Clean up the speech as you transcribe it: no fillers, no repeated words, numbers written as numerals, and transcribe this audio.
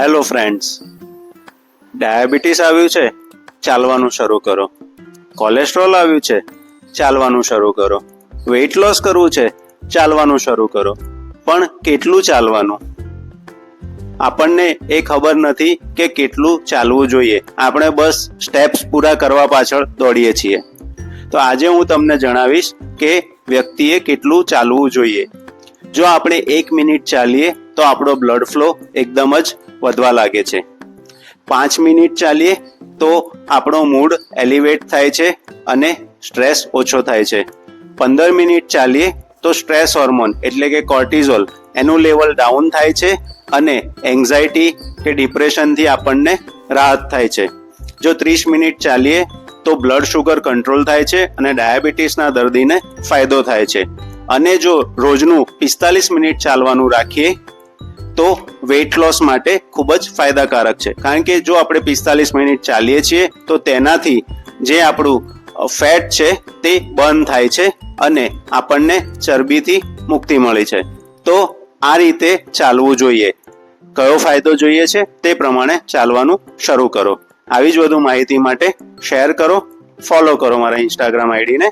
Hello friends, diabetes આવ્યું છે, ચાલવાનું શરૂ કરો. કોલેસ્ટ્રોલ આવ્યું છે, ચાલવાનું શરૂ કરો. વેઇટ લોસ કરવું છે, ચાલવાનું શરૂ કરો. પણ કેટલું ચાલવાનું? આપણને એ ખબર નથી કે કેટલું ચાલવું જોઈએ. આપણે બસ સ્ટેપ્સ પૂરા કરવા પાછળ દોડીએ છીએ. તો આજે હું તમને જણાવીશ કે વ્યક્તિએ કેટલું ચાલવું જોઈએ. જો આપણે 1 મિનિટ ચાલીએ તો આપણો બ્લડ ફ્લો એકદમ જ વધવા લાગે છે. 5 મિનિટ ચાલીએ તો આપણો મૂડ એલિવેટ થાય છે અને સ્ટ્રેસ ઓછો થાય છે. 15 મિનિટ ચાલીએ તો સ્ટ્રેસ હોર્મોન એટલે કે કોર્ટિઝોલ એનું લેવલ ડાઉન થાય છે અને એન્ઝાયટી કે ડિપ્રેશનથી આપણને રાહત થાય છે. જો 30 મિનિટ ચાલીએ તો બ્લડ શુગર કંટ્રોલ થાય છે અને ડાયાબિટીસના દર્દીને ફાયદો થાય છે. અને જો રોજનું 45 મિનિટ ચાલવાનું રાખીએ તો વેઇટ લોસ માટે ખૂબ જ ફાયદાકારક છે. કારણ કે જો આપણે 45 મિનિટ ચાલીએ છીએ તો તેનાથી જે આપણું ફેટ છે તે બર્ન થાય છે અને આપણને ચરબીથી મુક્તિ મળી છે. તો આ રીતે ચાલવું જોઈએ. કયો ફાયદો જોઈએ છે તે પ્રમાણે ચાલવાનું શરૂ કરો. આવી જ વધુ માહિતી માટે શેર કરો, ફોલો કરો મારા ઇન્સ્ટાગ્રામ આઈડીને.